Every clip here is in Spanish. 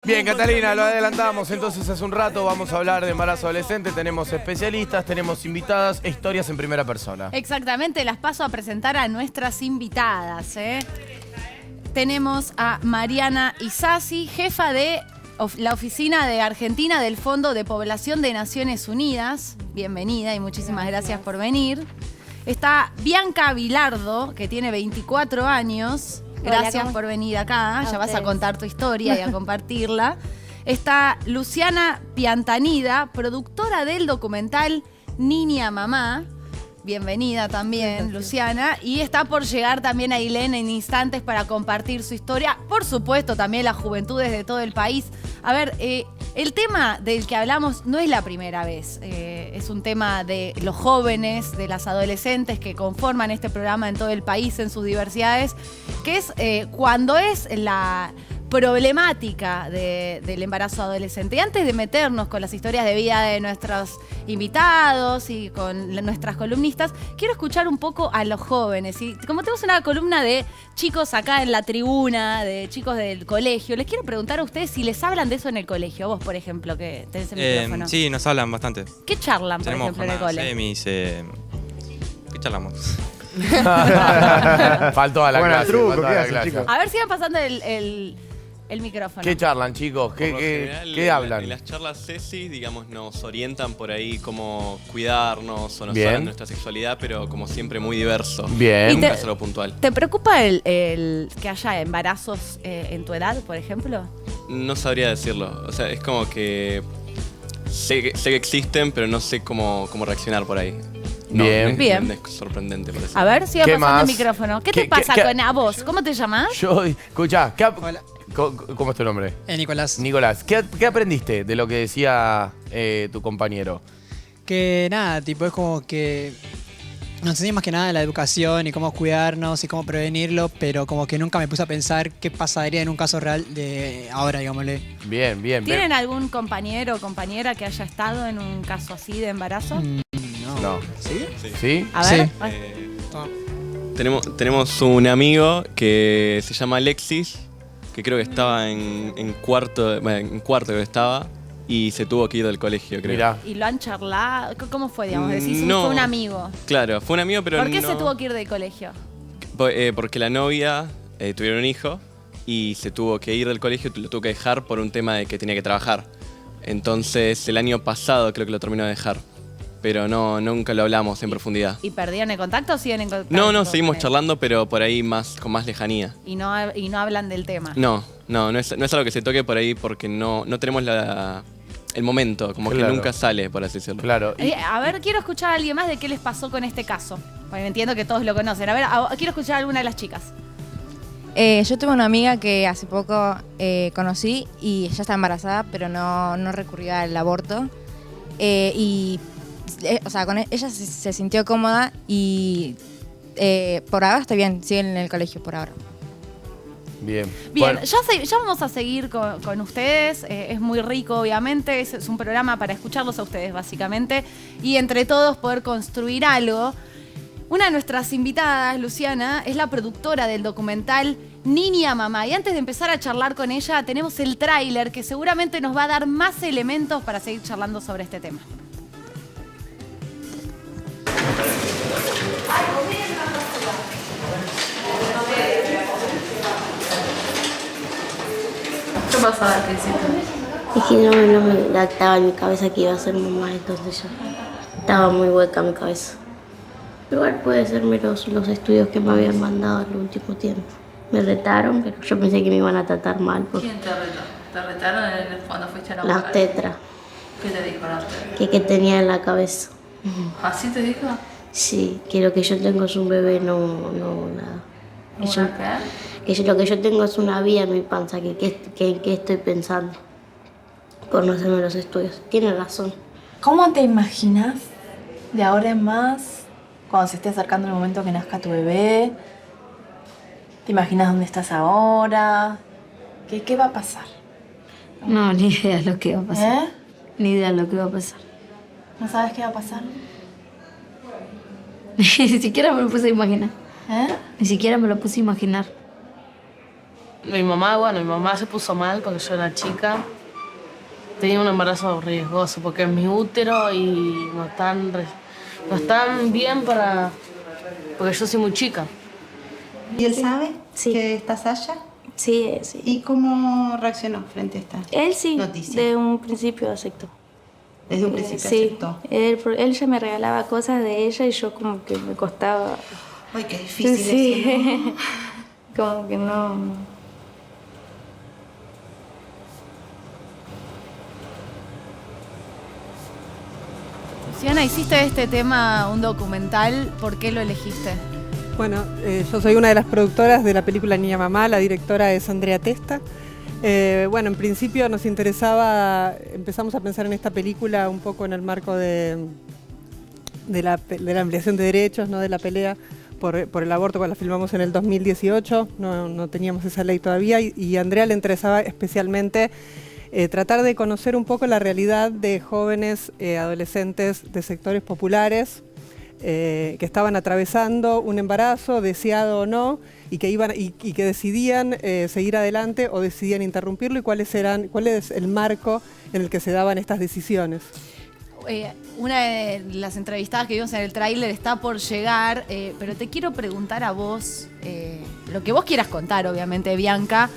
Bien, Catalina, lo adelantamos entonces hace un rato, vamos a hablar de embarazo adolescente, tenemos especialistas, tenemos invitadas e historias en primera persona. Exactamente, las paso a presentar a nuestras invitadas. Tenemos a Mariana Isasi, jefa de la Oficina de Argentina del Fondo de Población de Naciones Unidas. Bienvenida y muchísimas gracias por venir. Está Bianca Vilardo, que tiene 24 años. Gracias por venir acá. Ya vas a contar tu historia y a compartirla. Está Luciana Piantanida, productora del documental Niña Mamá. Bienvenida también, Luciana. Y está por llegar también Ailén en instantes para compartir su historia. Por supuesto, también las juventudes de todo el país. A ver, el tema del que hablamos no es la primera vez. Es un tema de los jóvenes, de las adolescentes que conforman este programa en todo el país, en sus diversidades, que es cuando es la problemática del embarazo adolescente. Y antes de meternos con las historias de vida de nuestros invitados y con nuestras columnistas, quiero escuchar un poco a los jóvenes. Y como tenemos una columna de chicos acá en la tribuna, de chicos del colegio, les quiero preguntar a ustedes si les hablan de eso en el colegio. Vos, por ejemplo, que tenés el micrófono. Sí, nos hablan bastante. ¿Qué charlan, por ejemplo, en el colegio? ¿Qué charlamos? Faltó a la clase. A ver, sigan pasando el micrófono. ¿Qué charlan, chicos? ¿Qué hablan? En las charlas CESI, digamos, nos orientan por ahí cómo cuidarnos o nos Bien. hablan de nuestra sexualidad, pero como siempre muy diverso. Bien. Nunca es algo puntual. ¿Te preocupa el que haya embarazos en tu edad, por ejemplo? No sabría decirlo. O sea, es como que sé que existen, pero no sé cómo reaccionar por ahí. No, Bien. Es sorprendente, parece. A ver, siga ¿Qué pasando más? el micrófono. ¿Qué te pasa con a vos? ¿Cómo te llamas? Yo, escuchá, Hola. ¿cómo es tu nombre? Nicolás. Nicolás, ¿qué aprendiste de lo que decía tu compañero? Que nada, tipo es como que nos enseñan más que nada la educación y cómo cuidarnos y cómo prevenirlo, pero como que nunca me puse a pensar qué pasaría en un caso real de ahora, digámosle. Bien. ¿Tienen algún compañero o compañera que haya estado en un caso así de embarazo? No. ¿Sí? ¿Sí? A ver. Sí. Tenemos un amigo que se llama Alexis, que creo que estaba en cuarto que estaba, y se tuvo que ir del colegio, creo. Mirá. ¿Y lo han charlado? ¿Cómo fue, digamos? Decís, No. fue un amigo. Claro, fue un amigo, pero ¿Por qué no- se tuvo que ir del colegio? Porque la novia tuvieron un hijo y se tuvo que ir del colegio, lo tuvo que dejar por un tema de que tenía que trabajar. Entonces, el año pasado creo que lo terminó de dejar. Pero nunca lo hablamos en profundidad. ¿Y perdieron el contacto o siguen en contacto? No, seguimos con él? charlando, pero por ahí con más lejanía. Y no hablan del tema. No es algo que se toque por ahí porque no tenemos el momento, como Claro. que nunca sale, por así decirlo. Claro. A ver, quiero escuchar a alguien más de qué les pasó con este caso. Porque entiendo que todos lo conocen. A ver, quiero escuchar a alguna de las chicas. Yo tuve una amiga que hace poco conocí y ella está embarazada, pero no recurrió al aborto. O sea, con ella se sintió cómoda y por ahora está bien, siguen en el colegio por ahora. Bien. Bien, Bueno, ya vamos a seguir con ustedes. Es muy rico, obviamente. Es un programa para escucharlos a ustedes, básicamente. Y entre todos poder construir algo. Una de nuestras invitadas, Luciana, es la productora del documental Niña Mamá. Y antes de empezar a charlar con ella, tenemos el tráiler que seguramente nos va a dar más elementos para seguir charlando sobre este tema. ¿Qué pasaba al principio? Es que no me lactaba en mi cabeza que iba a ser mamá, entonces ya estaba muy hueca mi cabeza. Igual puede serme los estudios que me habían mandado el último tiempo. Me retaron, pero yo pensé que me iban a tratar mal. Porque ¿Quién te retó? ¿Te retaron cuando fuiste a la las tetras ¿Qué te dijo las tetras? que tenía en la cabeza. ¿Así te dijo? Sí, que lo que yo tengo es un bebé, no nada. Que yo- ¿Una qué? lo que yo tengo es una vía en mi panza, que qué estoy pensando por no hacerme los estudios. Tiene razón. ¿Cómo te imaginas de ahora en más, cuando se esté acercando el momento que nazca tu bebé? ¿Te imaginas dónde estás ahora? ¿Qué va a pasar? No, ni idea de lo que va a pasar. ¿Eh? Ni idea de lo que va a pasar. ¿No sabes qué va a pasar? Ni siquiera me lo puse a imaginar. ¿Eh? Ni siquiera me lo puse a imaginar. Mi mamá se puso mal porque yo era chica. Tenía un embarazo riesgoso porque es mi útero y no están bien porque yo soy muy chica. ¿Y él sabe Sí. que estás allá? Sí, sí. ¿Y cómo reaccionó frente a esta Él sí, noticia? de un principio aceptó. Desde un principio Sí, aceptó. él ya me regalaba cosas de ella y yo como que me costaba. Ay, qué difícil Sí, eso, ¿no? como que no. Luciana, hiciste de este tema un documental, ¿por qué lo elegiste? Bueno, yo soy una de las productoras de la película Niña Mamá, la directora es Andrea Testa. Bueno, en principio nos interesaba, empezamos a pensar en esta película un poco en el marco de la ampliación de derechos, ¿no? De la pelea por el aborto, cuando la filmamos en el 2018, no teníamos esa ley todavía, y a Andrea le interesaba especialmente tratar de conocer un poco la realidad de jóvenes adolescentes de sectores populares que estaban atravesando un embarazo, deseado o no, y que decidían seguir adelante o decidían interrumpirlo, y cuál es el marco en el que se daban estas decisiones. Una de las entrevistadas que vimos en el tráiler está por llegar, pero te quiero preguntar a vos, lo que vos quieras contar, obviamente, Bianca,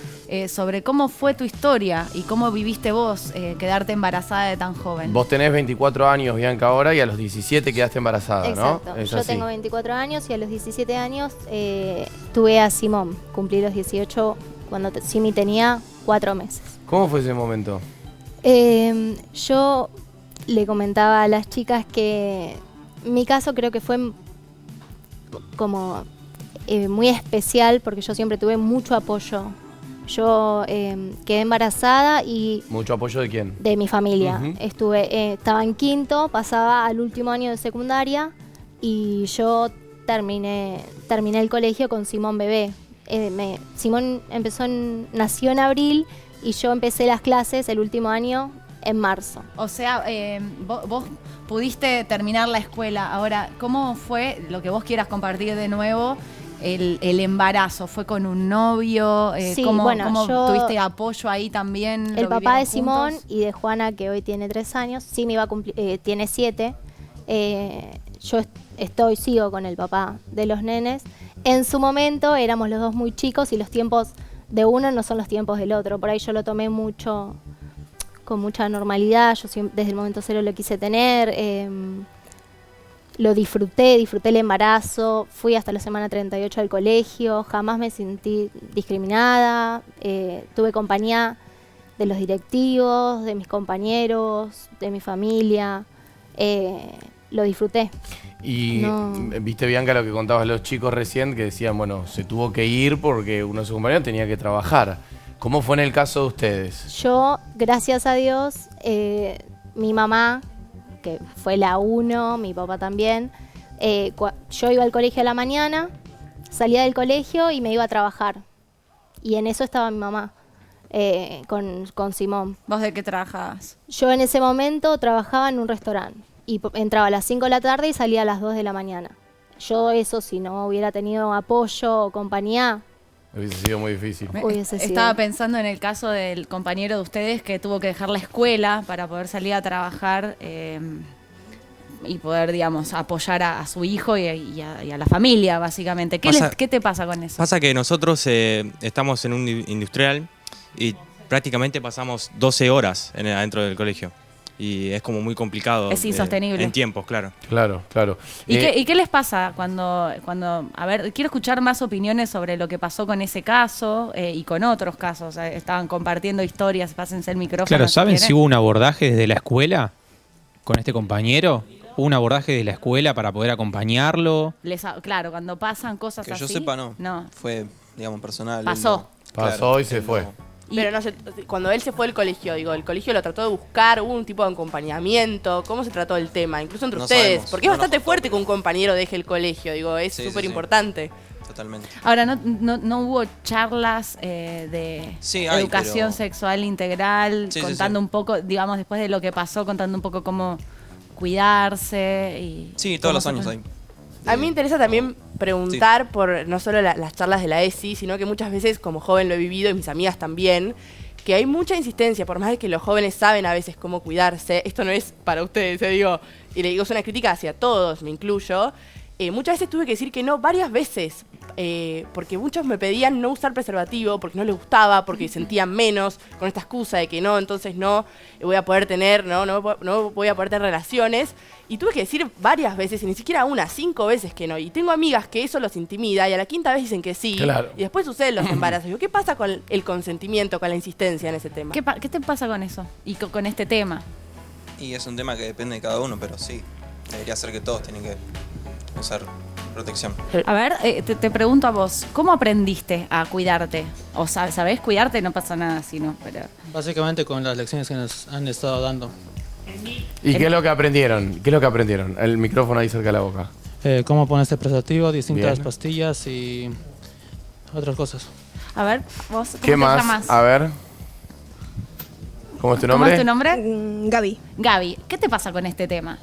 sobre cómo fue tu historia y cómo viviste vos quedarte embarazada de tan joven. Vos tenés 24 años, Bianca, ahora, y a los 17 quedaste embarazada, Exacto. ¿no? Es Yo así. tengo 24 años y a los 17 años tuve a Simón. Cumplí los 18 cuando Simi tenía 4 meses. ¿Cómo fue ese momento? Yo le comentaba a las chicas que mi caso creo que fue como muy especial porque yo siempre tuve mucho apoyo. Yo quedé embarazada y... ¿Mucho apoyo de quién? De mi familia. Ujú. Estaba en quinto, pasaba al último año de secundaria y yo terminé el colegio con Simón bebé. Simón nació en abril y yo empecé las clases el último año en marzo. O sea, vos pudiste terminar la escuela. Ahora, ¿cómo fue lo que vos quieras compartir de nuevo? El embarazo, ¿fue con un novio? Sí, ¿Cómo yo- tuviste apoyo ahí también? El ¿Lo papá de vivieron Simón juntos? y de Juana, que hoy tiene 3 años, Simi va a cumplir, tiene 7. Yo sigo con el papá de los nenes. En su momento éramos los dos muy chicos y los tiempos de uno no son los tiempos del otro. Por ahí yo lo tomé con mucha normalidad. Yo desde el momento cero lo quise tener. Lo disfruté el embarazo, fui hasta la semana 38 al colegio, jamás me sentí discriminada, tuve compañía de los directivos, de mis compañeros, de mi familia, lo disfruté. Y No. viste, Bianca, lo que contabas los chicos recién, que decían, bueno, se tuvo que ir porque uno de sus compañeros tenía que trabajar. ¿Cómo fue en el caso de ustedes? Yo, gracias a Dios, mi mamá, que fue la 1, mi papá también, yo iba al colegio a la mañana, salía del colegio y me iba a trabajar. Y en eso estaba mi mamá, con Simón. ¿Vos de qué trabajabas? Yo en ese momento trabajaba en un restaurante y entraba a las 5 de la tarde y salía a las 2 de la mañana. Yo eso, si no hubiera tenido apoyo o compañía, Hubiese sido muy difícil. hubiese sido. Estaba pensando en el caso del compañero de ustedes que tuvo que dejar la escuela para poder salir a trabajar y poder, digamos, apoyar a su hijo y a la familia, básicamente. ¿Qué te pasa con eso? Pasa que nosotros estamos en un industrial y prácticamente pasamos 12 horas adentro del colegio. Y es como muy complicado. Es insostenible. En tiempos, claro. Claro, claro. ¿Y qué les pasa cuando, a ver, quiero escuchar más opiniones sobre lo que pasó con ese caso y con otros casos? Estaban compartiendo historias, pásense el micrófono. Claro, ¿saben quieren. si hubo un abordaje desde la escuela con este compañero? ¿Hubo un abordaje desde la escuela para poder acompañarlo? Claro, cuando pasan cosas Que así. yo sepa, no. No. Fue, digamos, personal. Pasó. Pasó y se fue. Pero no sé, cuando él se fue del colegio, digo, el colegio lo trató de buscar, hubo un tipo de acompañamiento, ¿cómo se trató el tema? Incluso entre No ustedes, sabemos, porque es no nos bastante contó. fuerte que un compañero deje el colegio, digo, es Sí, súper sí, sí. importante. Totalmente. Ahora, ¿no hubo charlas de Sí, hay, educación pero- sexual integral, Sí, sí, contando un poco, digamos, después de lo que pasó, contando un poco cómo cuidarse? Sí, cómo todos los se años fue? hay. A mí me interesa también preguntar por no solo las charlas de la ESI, sino que muchas veces como joven lo he vivido y mis amigas también, que hay mucha insistencia, por más de que los jóvenes saben a veces cómo cuidarse. Esto no es para ustedes, digo, y le digo, es una crítica hacia todos, me incluyo. Muchas veces tuve que decir que no varias veces, porque muchos me pedían no usar preservativo, porque no les gustaba, porque sentían menos, con esta excusa de que no, entonces no voy a poder tener, no voy a poder tener relaciones. Y tuve que decir varias veces, y ni siquiera 5 veces que no. Y tengo amigas que eso los intimida, y a la 5ª vez dicen que sí. Claro. Y después suceden los embarazos. Digo, ¿qué pasa con el consentimiento, con la insistencia en ese tema? ¿Qué te pasa con eso? Y con este tema. Y es un tema que depende de cada uno, pero sí, debería ser que todos tienen que usar protección. A ver, te pregunto a vos, ¿cómo aprendiste a cuidarte? O ¿sabés cuidarte? No pasa nada si no, pero... Básicamente con las lecciones que nos han estado dando. ¿Y qué es lo que aprendieron? ¿Qué es lo que aprendieron? El micrófono ahí cerca de la boca. Cómo ponerse preservativo, distintas Bien. pastillas y otras cosas. A ver, vos, ¿cómo ¿Qué te más? llamas? A ver. ¿Cómo es tu ¿Cómo nombre? es tu nombre? Gaby. Gaby, ¿qué te pasa con este tema?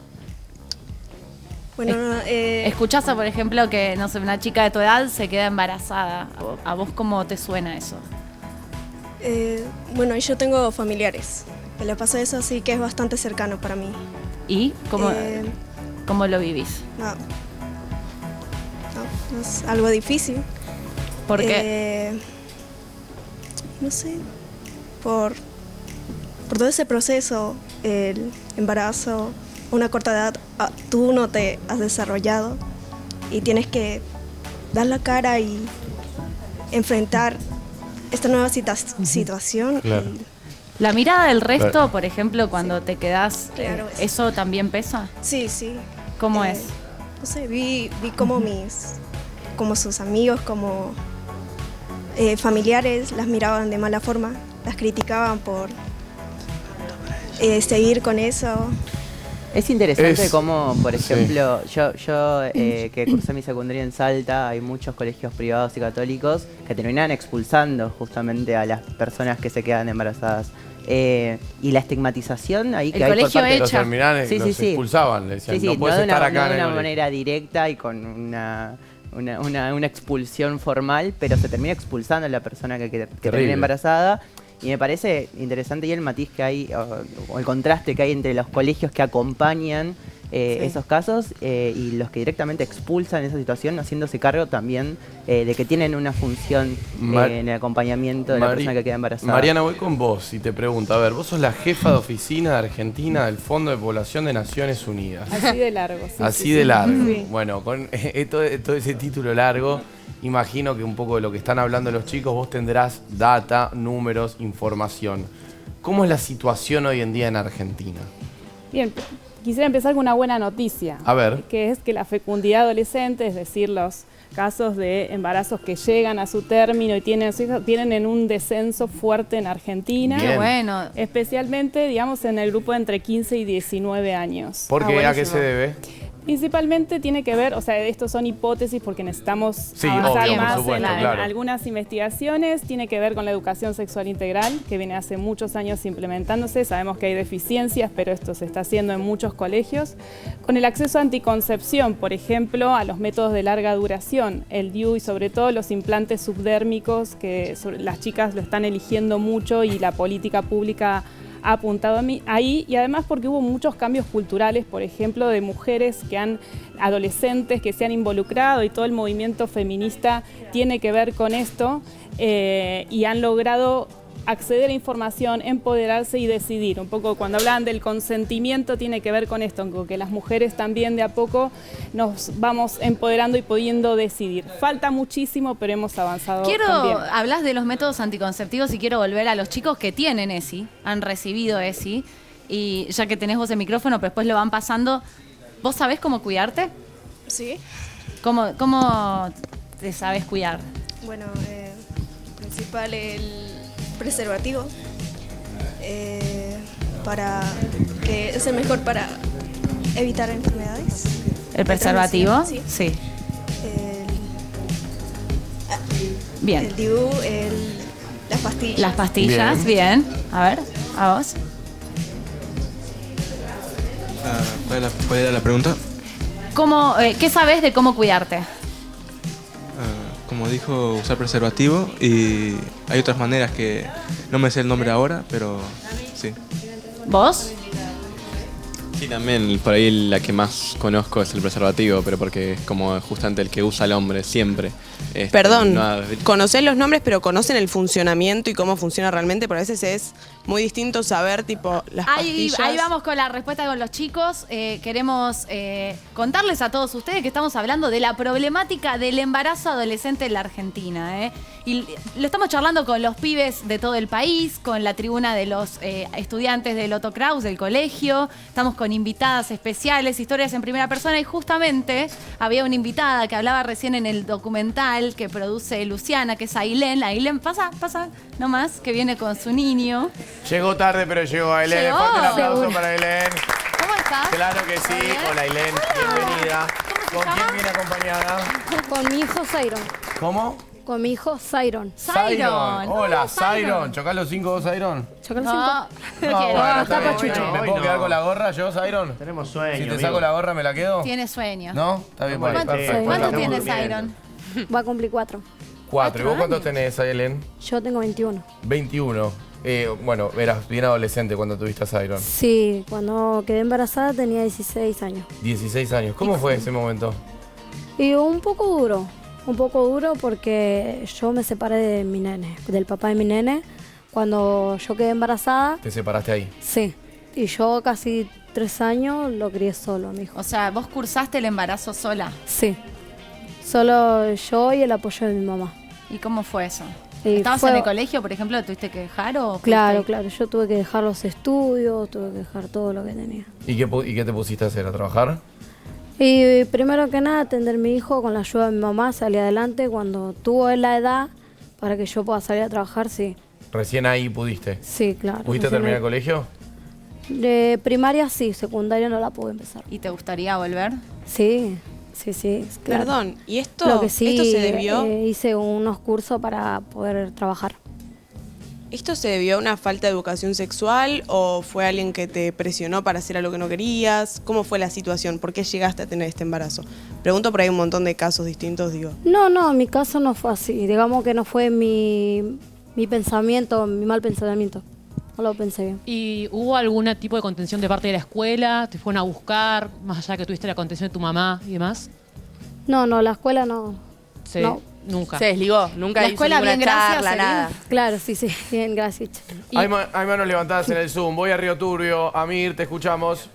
Bueno, ¿Escuchás, por ejemplo, que no sé, una chica de tu edad se queda embarazada? ¿A vos cómo te suena eso? bueno, yo tengo familiares que le pasa eso, así que es bastante cercano para mí. ¿Y cómo lo vivís? No, es algo difícil. ¿Por qué? No sé, por todo ese proceso, el embarazo, a una corta edad, tú no te has desarrollado y tienes que dar la cara y enfrentar esta nueva situación. Claro. ¿La mirada del resto, por ejemplo, cuando te quedás, Claro, eso también pesa? Sí, sí. ¿Cómo es? No sé, vi como como sus amigos, como familiares las miraban de mala forma, las criticaban por seguir con eso. Es interesante Es- cómo, por sí. ejemplo, yo que cursé mi secundaria en Salta, hay muchos colegios privados y católicos que terminan expulsando justamente a las personas que se quedan embarazadas. Y la estigmatización ahí que El hay por colegio parte de Los terminales los expulsaban, le decían, Sí, no puedes de una, estar acá no en de el una colegio. manera directa y con una expulsión formal, pero se termina expulsando a la persona que termina Terrible. embarazada. Y me parece interesante y el matiz que hay, o el contraste que hay entre los colegios que acompañan esos casos y los que directamente expulsan esa situación, haciéndose cargo también de que tienen una función en el acompañamiento de la persona que queda embarazada. Mariana, voy con vos y te pregunto, a ver, vos sos la jefa de oficina de Argentina del Fondo de Población de Naciones Unidas. Así de largo. Sí, Así sí, de sí. largo. Sí. Bueno, con todo ese título largo, imagino que un poco de lo que están hablando los chicos, vos tendrás data, números, información. ¿Cómo es la situación hoy en día en Argentina? Bien, quisiera empezar con una buena noticia. A ver. Que es que la fecundidad adolescente, es decir, los casos de embarazos que llegan a su término y tienen su hija, tienen en un descenso fuerte en Argentina. Bien. Qué bueno. Especialmente, digamos, en el grupo de entre 15 y 19 años. ¿Por qué? ¿A qué se debe? Principalmente tiene que ver, o sea, estos son hipótesis porque necesitamos avanzar obvio, por más supuesto, en claro. algunas investigaciones. Tiene que ver con la educación sexual integral, que viene hace muchos años implementándose. Sabemos que hay deficiencias, pero esto se está haciendo en muchos colegios. Con el acceso a anticoncepción, por ejemplo, a los métodos de larga duración, el DIU y sobre todo los implantes subdérmicos, que las chicas lo están eligiendo mucho y la política pública ha apuntado ahí, y además porque hubo muchos cambios culturales, por ejemplo, de mujeres adolescentes que se han involucrado, y todo el movimiento feminista tiene que ver con esto, y han logrado acceder a información, empoderarse y decidir. Un poco cuando hablaban del consentimiento tiene que ver con esto, con que las mujeres también de a poco nos vamos empoderando y pudiendo decidir. Falta muchísimo, pero hemos avanzado también. Hablas de los métodos anticonceptivos y quiero volver a los chicos que tienen ESI, han recibido ESI, y ya que tenés vos el micrófono, pero después lo van pasando, ¿vos sabés cómo cuidarte? Sí. ¿Cómo te sabés cuidar? Bueno, principal el preservativo, que es el mejor para evitar enfermedades. ¿El preservativo? Sí. Sí. Bien. El DIU, las pastillas. Las pastillas, bien. A ver, a vos. ¿Cuál era la pregunta? ¿Qué sabes de cómo cuidarte? Como dijo, usar preservativo, y hay otras maneras que no me sé el nombre ahora, pero sí. ¿Vos? Sí, también por ahí la que más conozco es el preservativo, pero porque es como justamente el que usa el hombre siempre. Perdón, conocen los nombres, pero conocen el funcionamiento y cómo funciona realmente, pero a veces es muy distinto saber, tipo, las pastillas. Ahí vamos con la respuesta con los chicos. Queremos contarles a todos ustedes que estamos hablando de la problemática del embarazo adolescente en la Argentina. Y lo estamos charlando con los pibes de todo el país, con la tribuna de los estudiantes del Otto Kraus, del colegio. Estamos con invitadas especiales, historias en primera persona, y justamente había una invitada que hablaba recién en el documental que produce Luciana, que es Ailén. Ailén, pasa nomás, que viene con su niño. Llegó tarde, pero llegó Ailén. Llegó. Fuerte el aplauso Seguro. para Ailén. ¿Cómo estás? Claro que sí. Hola Ailén, bienvenida. ¿Con quién viene acompañada? Con mi hijo Zairon. ¿Cómo? Con mi hijo Zairon. Zairon. Hola, Zairon. ¿Chocás los 5 Zairon? ¿Chocás los No, 5? No, bueno, está bien. pachucho. ¿Me puedo quedar con la gorra yo, Zairon? Tenemos sueño. Si te amigo. saco la gorra, ¿me la quedo? Tiene sueño. ¿No? Está bien, bueno, perfecto. ¿Cuántos tienes, Iron? Va a cumplir 4. 4. ¿Y vos cuántos tenés, Ailén? Yo tengo 21. 21. Bueno, eras bien adolescente cuando tuviste a Zairon. Sí, cuando quedé embarazada tenía 16 años. 16 años. ¿Cómo fue ese momento? Y un poco duro porque yo me separé de mi nene, del papá de mi nene. Cuando yo quedé embarazada, ¿Te separaste ahí? sí. Y yo casi 3 años lo crié solo, mi hijo. O sea, vos cursaste el embarazo sola. Sí. Solo yo y el apoyo de mi mamá. ¿Y cómo fue eso? Y ¿Estabas fue- en el colegio, por ejemplo, tuviste que dejar o Claro, fuiste- claro. Yo tuve que dejar los estudios, tuve que dejar todo lo que tenía. ¿Y qué te pusiste a hacer? ¿A trabajar? Y primero que nada, atender a mi hijo con la ayuda de mi mamá, salir adelante. Cuando tuvo él la edad para que yo pueda salir a trabajar, sí. Recién ahí pudiste. Sí, claro. ¿Pudiste Recién terminar ahí. el colegio? De primaria sí, secundaria no la pude empezar. ¿Y te gustaría volver? Sí, claro. Perdón, ¿y esto, Lo que sí, esto se debió? Hice unos cursos para poder trabajar. ¿Esto se debió a una falta de educación sexual o fue alguien que te presionó para hacer algo que no querías? ¿Cómo fue la situación? ¿Por qué llegaste a tener este embarazo? Pregunto, por ahí un montón de casos distintos, digo. No, en mi caso no fue así. Digamos que no fue mi pensamiento, mi mal pensamiento. No lo pensé bien. ¿Y hubo algún tipo de contención de parte de la escuela? ¿Te fueron a buscar, más allá de que tuviste la contención de tu mamá y demás? No, la escuela no. Sí, No. nunca. Se desligó, nunca La hizo escuela, ninguna bien, gracias, charla, sería. nada. Claro, sí, bien, gracias. Hay manos levantadas en el Zoom. Voy a Río Turbio. Amir, te escuchamos.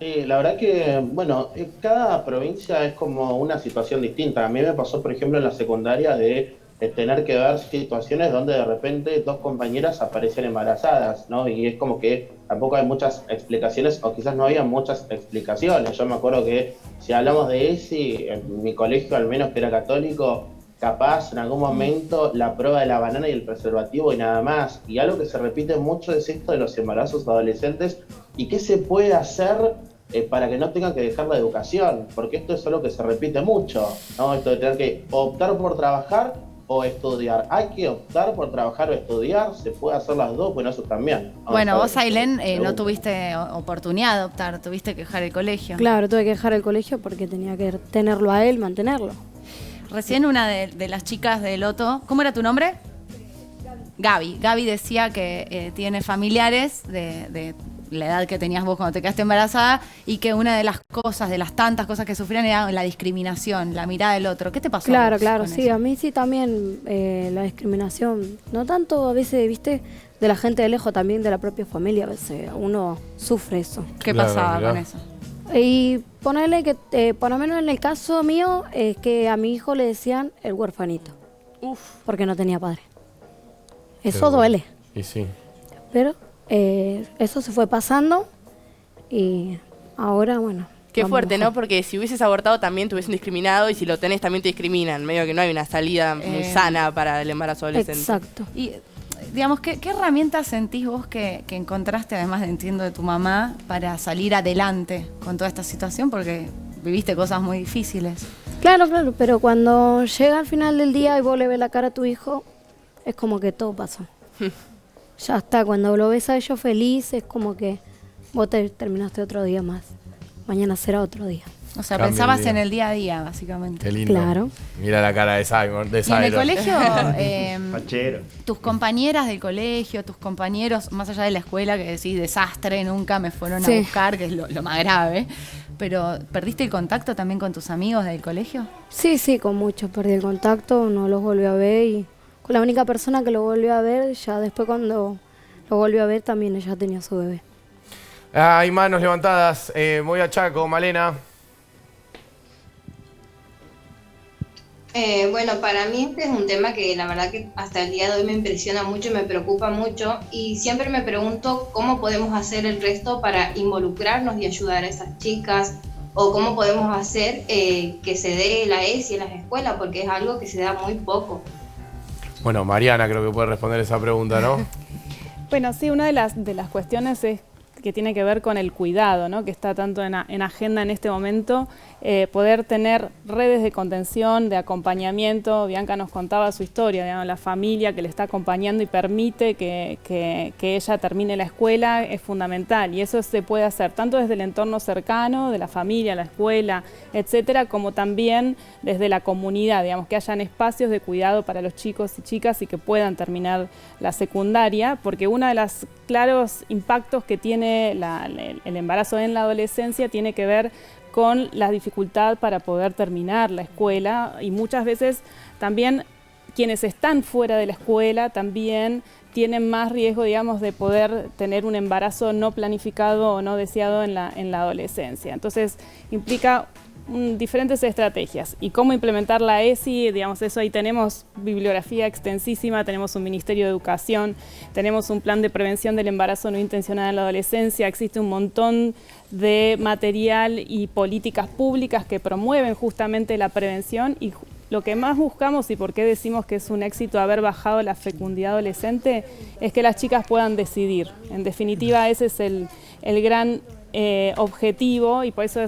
Sí, la verdad que, bueno, cada provincia es como una situación distinta. A mí me pasó, por ejemplo, en la secundaria de tener que ver situaciones donde de repente 2 compañeras aparecen embarazadas, ¿no? Y es como que tampoco hay muchas explicaciones, o quizás no había muchas explicaciones. Yo me acuerdo que si hablamos de ESI, en mi colegio, al menos que era católico, capaz en algún momento la prueba de la banana y el preservativo y nada más. Y algo que se repite mucho es esto de los embarazos adolescentes y qué se puede hacer para que no tengan que dejar la educación, porque esto es algo que se repite mucho, ¿no? Esto de tener que optar por trabajar o estudiar. Hay que optar por trabajar o estudiar, se puede hacer las dos, bueno, eso también. Bueno, vos, Ailén, no tuviste oportunidad de optar, tuviste que dejar el colegio. Claro, tuve que dejar el colegio porque tenía que tenerlo a él, mantenerlo. Recién una de las chicas del Loto, ¿cómo era tu nombre? Gaby. Gaby decía que tiene familiares de la edad que tenías vos cuando te quedaste embarazada y que una de las cosas, de las tantas cosas que sufrían era la discriminación, la mirada del otro. ¿Qué te pasó? Claro, a vos claro, con sí, eso? a mí sí también la discriminación, no tanto a veces, viste, de la gente de lejos, también de la propia familia, a veces uno sufre eso. ¿Qué pasaba con eso? Y ponerle que, por lo menos en el caso mío, es que a mi hijo le decían el huerfanito. Porque no tenía padre. Eso duele. Y sí. Pero eso se fue pasando y ahora, bueno. Qué vamos fuerte, mejor. ¿no? Porque si hubieses abortado también te hubiesen discriminado y si lo tenés también te discriminan. Medio que no hay una salida muy sana para el embarazo adolescente. Exacto. Y, digamos, ¿qué herramientas sentís vos que encontraste, además de entiendo de tu mamá, para salir adelante con toda esta situación? Porque viviste cosas muy difíciles. Claro, pero cuando llega al final del día y vos le ves la cara a tu hijo, es como que todo pasó. Ya está, cuando lo ves a ellos feliz, es como que vos te terminaste otro día más. mañana será otro día. O sea, Cambia pensabas el día. en el día a día, básicamente. Qué lindo. Claro. Mira la cara de Simon. De Y en el Cyrus. colegio, Fachero. tus compañeras del colegio, tus compañeros, más allá de la escuela, que decís desastre, nunca me fueron a Sí. buscar, que es lo más grave. Pero, ¿perdiste el contacto también con tus amigos del colegio? Sí, sí, con muchos perdí el contacto, no los volví a ver y con la única persona que lo volvió a ver, ya después cuando lo volvió a ver también ella tenía su bebé. Hay manos levantadas. Voy a Chaco, Malena. Bueno, para mí este es un tema que la verdad que hasta el día de hoy me impresiona mucho y me preocupa mucho y siempre me pregunto cómo podemos hacer el resto para involucrarnos y ayudar a esas chicas o cómo podemos hacer que se dé la ESI en las escuelas porque es algo que se da muy poco. Bueno, Mariana creo que puede responder esa pregunta, ¿no? Bueno, sí, una de las cuestiones es que tiene que ver con el cuidado, ¿no? Que está tanto en agenda en este momento, poder tener redes de contención, de acompañamiento. Bianca nos contaba su historia, digamos, la familia que le está acompañando y permite que ella termine la escuela es fundamental y eso se puede hacer tanto desde el entorno cercano, de la familia, la escuela, etcétera, como también desde la comunidad, digamos, que hayan espacios de cuidado para los chicos y chicas y que puedan terminar la secundaria, porque uno de los claros impactos que tiene el embarazo en la adolescencia tiene que ver con la dificultad para poder terminar la escuela y muchas veces también quienes están fuera de la escuela también tienen más riesgo, digamos, de poder tener un embarazo no planificado o no deseado en la adolescencia. Entonces implica diferentes estrategias y cómo implementar la ESI, digamos, eso ahí tenemos bibliografía extensísima, tenemos un Ministerio de Educación, tenemos un plan de prevención del embarazo no intencionado en la adolescencia, existe un montón de material y políticas públicas que promueven justamente la prevención y lo que más buscamos y por qué decimos que es un éxito haber bajado la fecundidad adolescente es que las chicas puedan decidir. En definitiva, ese es el gran objetivo y por eso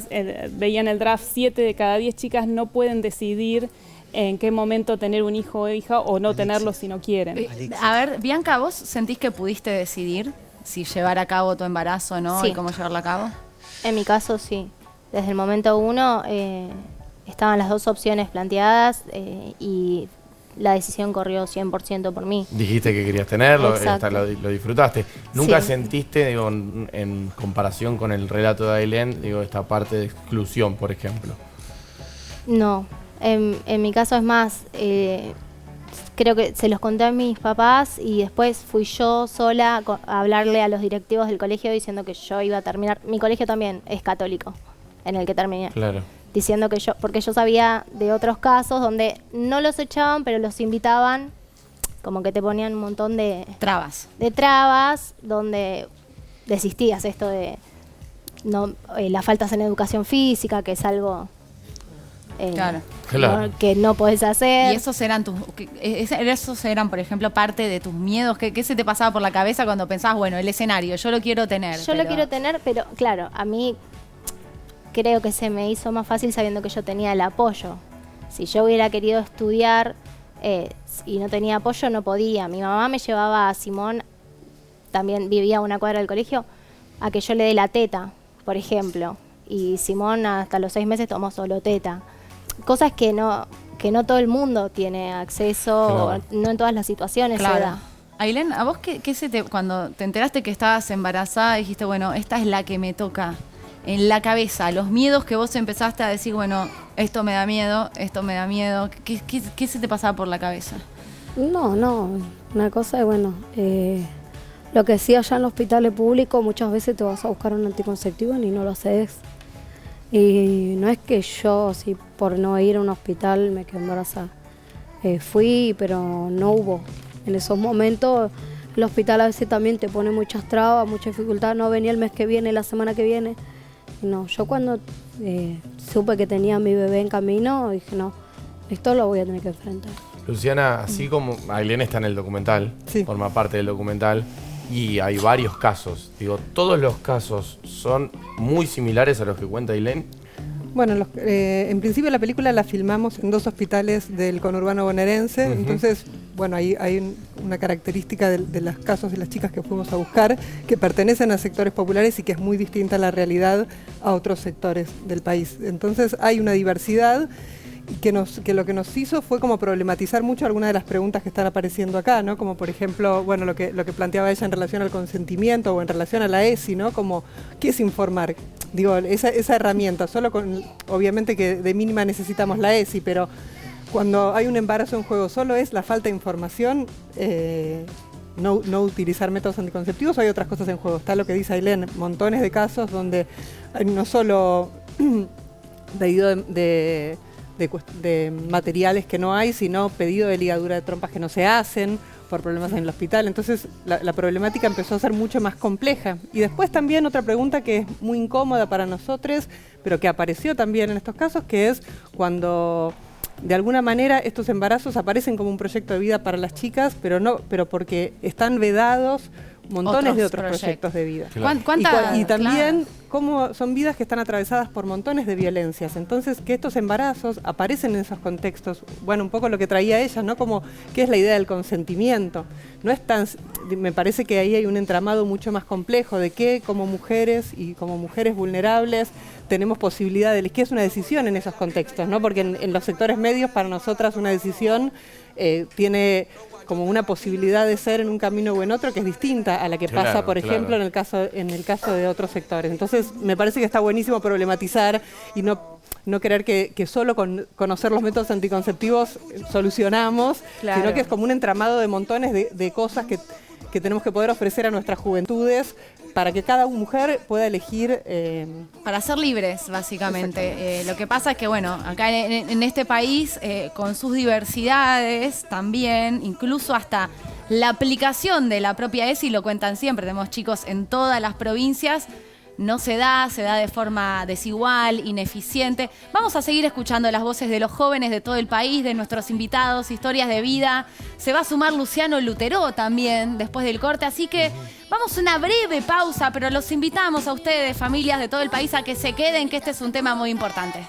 veía en el draft 7 de cada 10 chicas no pueden decidir en qué momento tener un hijo o hija o no tenerlo si no quieren. A ver, Bianca, ¿vos sentís que pudiste decidir si llevar a cabo tu embarazo o no Sí. y cómo llevarlo a cabo? En mi caso sí. Desde el momento 1 estaban las dos opciones planteadas y la decisión corrió 100% por mí. Dijiste que querías tenerlo, Exacto. lo disfrutaste. ¿Nunca Sí. sentiste, digo, en comparación con el relato de Ailén, digo, esta parte de exclusión, por ejemplo? No, en mi caso es más, creo que se los conté a mis papás y después fui yo sola a hablarle a los directivos del colegio diciendo que yo iba a terminar. Mi colegio también es católico, en el que terminé. Claro. Diciendo que porque yo sabía de otros casos donde no los echaban, pero los invitaban, como que te ponían un montón de trabas. Donde desistías esto de las faltas en educación física, que es algo Claro. que no podés hacer. Y esos eran esos eran, por ejemplo, parte de tus miedos. ¿Qué se te pasaba por la cabeza cuando pensabas, bueno, el escenario, yo lo quiero tener? Yo lo quiero tener, pero claro, a mí creo que se me hizo más fácil sabiendo que yo tenía el apoyo. Si yo hubiera querido estudiar y no tenía apoyo, no podía. Mi mamá me llevaba a Simón, también vivía a una cuadra del colegio, a que yo le dé la teta, por ejemplo. Y Simón hasta los 6 meses tomó solo teta. Cosas que no todo el mundo tiene acceso, Claro. no en todas las situaciones se Claro. da. Ailén, ¿a vos cuando te enteraste que estabas embarazada, dijiste, bueno, esta es la que me toca? En la cabeza, los miedos que vos empezaste a decir, bueno, esto me da miedo, ¿qué se te pasaba por la cabeza? No, una cosa es, bueno, lo que sí allá en los hospitales públicos muchas veces te vas a buscar un anticonceptivo y no lo haces. Y no es que yo, si por no ir a un hospital me quedé embarazada. Fui, pero no hubo. En esos momentos el hospital a veces también te pone muchas trabas, mucha dificultad. No venía el mes que viene, la semana que viene. No, yo cuando supe que tenía a mi bebé en camino, dije, no, esto lo voy a tener que enfrentar. Luciana, así como Ailén está en el documental, forma parte del documental, y hay varios casos. Digo, ¿todos los casos son muy similares a los que cuenta Ailén? Bueno, en principio la película la filmamos en 2 hospitales del conurbano bonaerense, entonces, bueno, hay una característica de los casos de las chicas que fuimos a buscar, que pertenecen a sectores populares y que es muy distinta la realidad a otros sectores del país. Entonces hay una diversidad y que lo que nos hizo fue como problematizar mucho algunas de las preguntas que están apareciendo acá, ¿no? Como por ejemplo, bueno, lo que planteaba ella en relación al consentimiento o en relación a la ESI, ¿no? Como, ¿qué es informar? Digo, esa herramienta, obviamente que de mínima necesitamos la ESI, pero cuando hay un embarazo en juego, ¿solo es la falta de información? No utilizar métodos anticonceptivos, o hay otras cosas en juego. Está lo que dice Ailén, montones de casos donde hay no solo pedido de materiales que no hay, sino pedido de ligadura de trompas que no se hacen por problemas en el hospital. Entonces la problemática empezó a ser mucho más compleja. Y después también otra pregunta que es muy incómoda para nosotros, pero que apareció también en estos casos, que es cuando de alguna manera estos embarazos aparecen como un proyecto de vida para las chicas, pero porque están vedados montones de otros proyectos de vida. Claro. Y también cómo son vidas que están atravesadas por montones de violencias. Entonces, que estos embarazos aparecen en esos contextos, bueno, un poco lo que traía ella, ¿no? Como, ¿qué es la idea del consentimiento? No es tan, me parece que ahí hay un entramado mucho más complejo de que como mujeres y como mujeres vulnerables tenemos posibilidad de elegir, es una decisión en esos contextos, ¿no? Porque en los sectores medios para nosotras una decisión tiene como una posibilidad de ser en un camino o en otro que es distinta a la que pasa, por ejemplo, en el caso de otros sectores. Entonces, me parece que está buenísimo problematizar y no creer que solo con conocer los métodos anticonceptivos solucionamos, sino que es como un entramado de montones de cosas que tenemos que poder ofrecer a nuestras juventudes para que cada mujer pueda elegir... Para ser libres, básicamente. Lo que pasa es que, bueno, acá en este país, con sus diversidades también, incluso hasta la aplicación de la propia ESI, lo cuentan siempre, tenemos chicos en todas las provincias, no se da de forma desigual, ineficiente. Vamos a seguir escuchando las voces de los jóvenes de todo el país, de nuestros invitados, historias de vida. Se va a sumar Luciano Lutero también después del corte, así que vamos a una breve pausa, pero los invitamos a ustedes, familias de todo el país, a que se queden, que este es un tema muy importante.